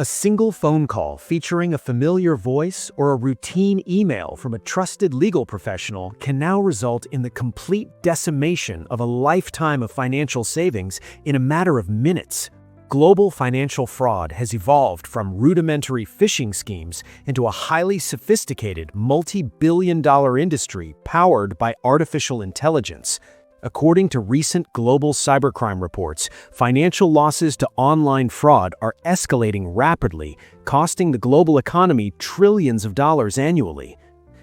A single phone call featuring a familiar voice or a routine email from a trusted legal professional can now result in the complete decimation of a lifetime of financial savings in a matter of minutes. Global financial fraud has evolved from rudimentary phishing schemes into a highly sophisticated, multi-billion-dollar industry powered by artificial intelligence. According to recent global cybercrime reports, financial losses to online fraud are escalating rapidly, costing the global economy trillions of dollars annually.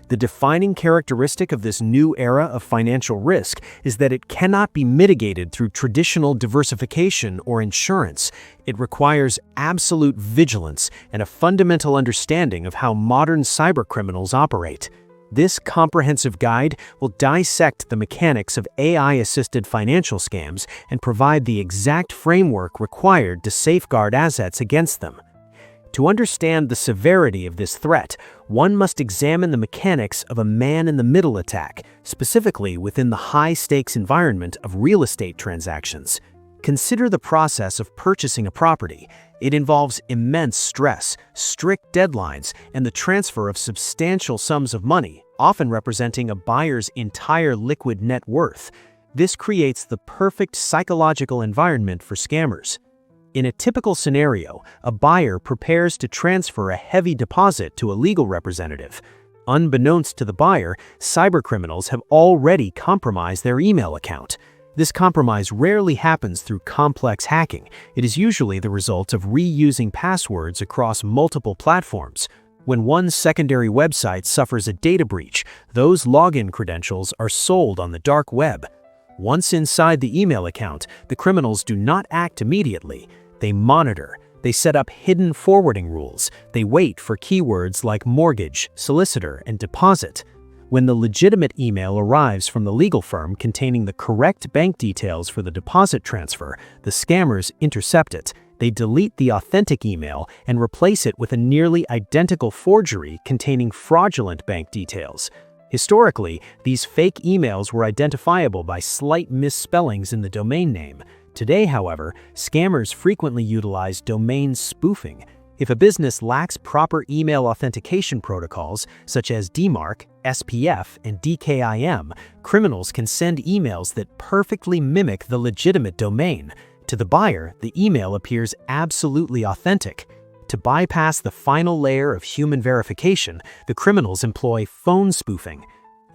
The defining characteristic of this new era of financial risk is that it cannot be mitigated through traditional diversification or insurance. It requires absolute vigilance and a fundamental understanding of how modern cybercriminals operate. This comprehensive guide will dissect the mechanics of AI-assisted financial scams and provide the exact framework required to safeguard assets against them. To understand the severity of this threat, one must examine the mechanics of a man-in-the-middle attack, specifically within the high-stakes environment of real estate transactions. Consider the process of purchasing a property. It involves immense stress, strict deadlines, and the transfer of substantial sums of money, often representing a buyer's entire liquid net worth. This creates the perfect psychological environment for scammers. In a typical scenario, a buyer prepares to transfer a heavy deposit to a legal representative. Unbeknownst to the buyer, cybercriminals have already compromised their email account. This compromise rarely happens through complex hacking. It is usually the result of reusing passwords across multiple platforms. When one secondary website suffers a data breach, those login credentials are sold on the dark web. Once inside the email account, the criminals do not act immediately. They monitor. They set up hidden forwarding rules. They wait for keywords like mortgage, solicitor, and deposit. When the legitimate email arrives from the legal firm containing the correct bank details for the deposit transfer, the scammers intercept it. They delete the authentic email and replace it with a nearly identical forgery containing fraudulent bank details. Historically, these fake emails were identifiable by slight misspellings in the domain name. Today, however, scammers frequently utilize domain spoofing. If a business lacks proper email authentication protocols, such as DMARC, SPF, and DKIM, criminals can send emails that perfectly mimic the legitimate domain. To the buyer, the email appears absolutely authentic. To bypass the final layer of human verification, the criminals employ phone spoofing.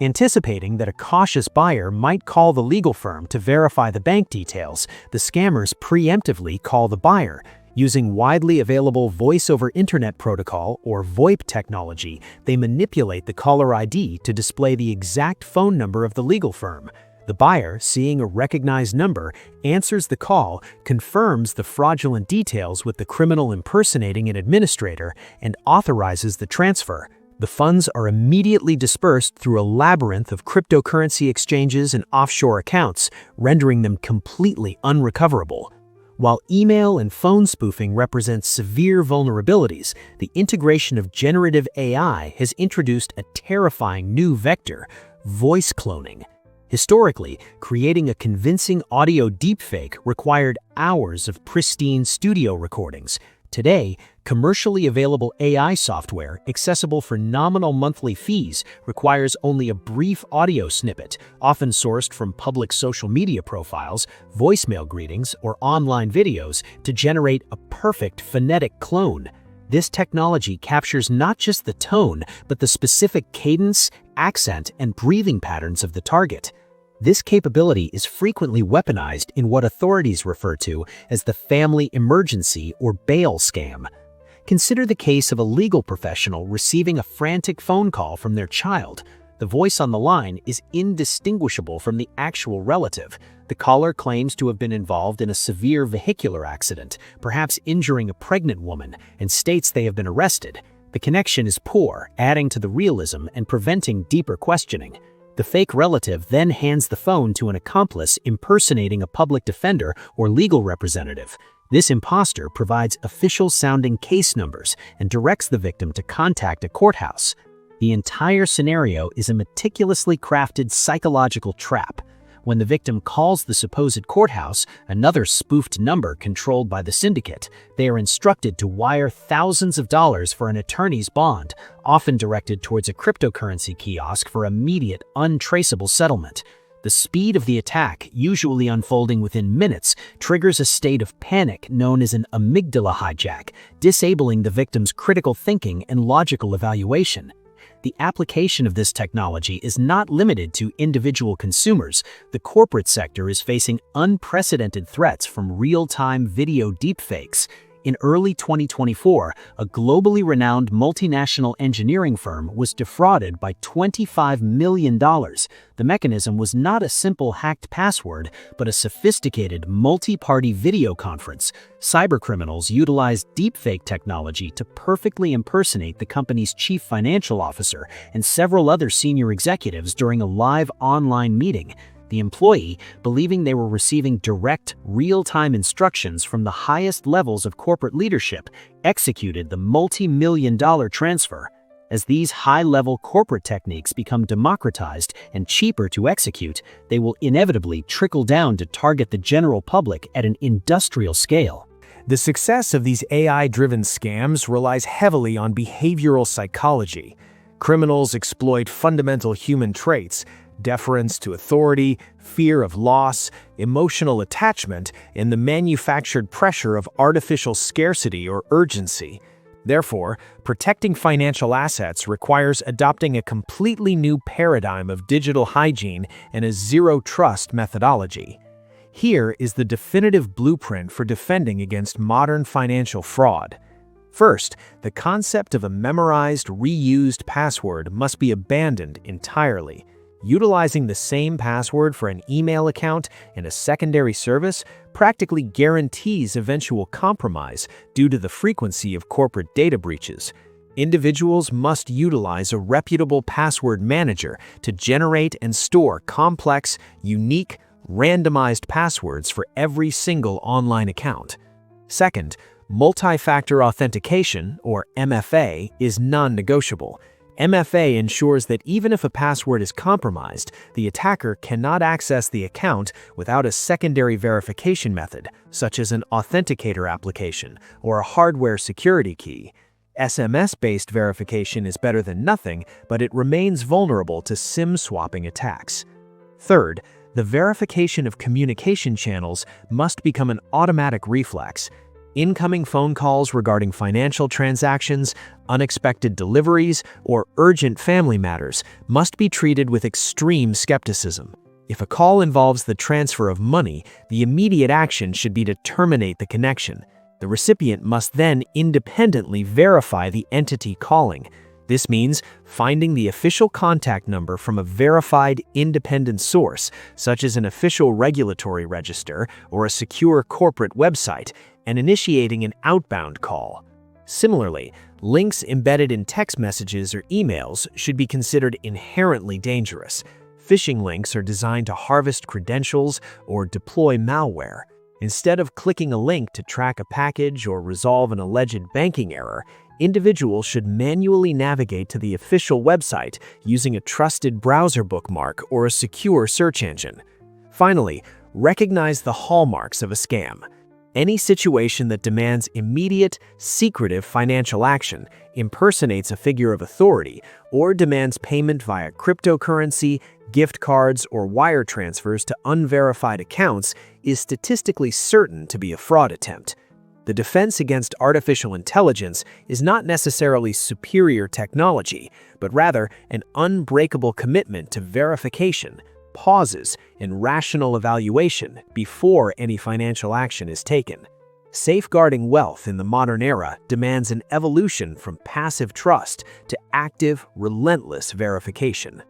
Anticipating that a cautious buyer might call the legal firm to verify the bank details, the scammers preemptively call the buyer. Using widely available voice-over internet protocol or VoIP technology, they manipulate the caller ID to display the exact phone number of the legal firm. The buyer, seeing a recognized number, answers the call, confirms the fraudulent details with the criminal impersonating an administrator, and authorizes the transfer. The funds are immediately dispersed through a labyrinth of cryptocurrency exchanges and offshore accounts, rendering them completely unrecoverable. While email and phone spoofing represent severe vulnerabilities, the integration of generative AI has introduced a terrifying new vector: voice cloning. Historically, creating a convincing audio deepfake required hours of pristine studio recordings. Today, commercially available AI software, accessible for nominal monthly fees, requires only a brief audio snippet, often sourced from public social media profiles, voicemail greetings, or online videos, to generate a perfect phonetic clone. This technology captures not just the tone, but the specific cadence, accent, and breathing patterns of the target. This capability is frequently weaponized in what authorities refer to as the family emergency or bail scam. Consider the case of a legal professional receiving a frantic phone call from their child. The voice on the line is indistinguishable from the actual relative. The caller claims to have been involved in a severe vehicular accident, perhaps injuring a pregnant woman, and states they have been arrested. The connection is poor, adding to the realism and preventing deeper questioning. The fake relative then hands the phone to an accomplice impersonating a public defender or legal representative. This imposter provides official-sounding case numbers and directs the victim to contact a courthouse. The entire scenario is a meticulously crafted psychological trap. When the victim calls the supposed courthouse, another spoofed number controlled by the syndicate, they are instructed to wire thousands of dollars for an attorney's bond, often directed towards a cryptocurrency kiosk for immediate, untraceable settlement. The speed of the attack, usually unfolding within minutes, triggers a state of panic known as an amygdala hijack, disabling the victim's critical thinking and logical evaluation. The application of this technology is not limited to individual consumers. The corporate sector is facing unprecedented threats from real-time video deepfakes. In early 2024, a globally renowned multinational engineering firm was defrauded by $25 million. The mechanism was not a simple hacked password, but a sophisticated multi-party video conference. Cybercriminals utilized deepfake technology to perfectly impersonate the company's chief financial officer and several other senior executives during a live online meeting. The employee, believing they were receiving direct, real-time instructions from the highest levels of corporate leadership, executed the multi-million-dollar transfer. As these high-level corporate techniques become democratized and cheaper to execute, they will inevitably trickle down to target the general public at an industrial scale. The success of these AI-driven scams relies heavily on behavioral psychology. Criminals exploit fundamental human traits: deference to authority, fear of loss, emotional attachment, and the manufactured pressure of artificial scarcity or urgency. Therefore, protecting financial assets requires adopting a completely new paradigm of digital hygiene and a zero-trust methodology. Here is the definitive blueprint for defending against modern financial fraud. First, the concept of a memorized, reused password must be abandoned entirely. Utilizing the same password for an email account and a secondary service practically guarantees eventual compromise due to the frequency of corporate data breaches. Individuals must utilize a reputable password manager to generate and store complex, unique, randomized passwords for every single online account. Second, multi-factor authentication, or MFA, is non-negotiable. MFA ensures that even if a password is compromised, the attacker cannot access the account without a secondary verification method, such as an authenticator application or a hardware security key. SMS-based verification is better than nothing, but it remains vulnerable to SIM swapping attacks. Third, the verification of communication channels must become an automatic reflex. Incoming phone calls regarding financial transactions, unexpected deliveries, or urgent family matters must be treated with extreme skepticism. If a call involves the transfer of money, the immediate action should be to terminate the connection. The recipient must then independently verify the entity calling. This means finding the official contact number from a verified independent source, such as an official regulatory register or a secure corporate website, and initiating an outbound call. Similarly, links embedded in text messages or emails should be considered inherently dangerous. Phishing links are designed to harvest credentials or deploy malware. Instead of clicking a link to track a package or resolve an alleged banking error, individuals should manually navigate to the official website using a trusted browser bookmark or a secure search engine. Finally, recognize the hallmarks of a scam. Any situation that demands immediate, secretive financial action, impersonates a figure of authority, or demands payment via cryptocurrency, gift cards, or wire transfers to unverified accounts is statistically certain to be a fraud attempt. The defense against artificial intelligence is not necessarily superior technology, but rather an unbreakable commitment to verification, pauses, and rational evaluation before any financial action is taken. Safeguarding wealth in the modern era demands an evolution from passive trust to active, relentless verification.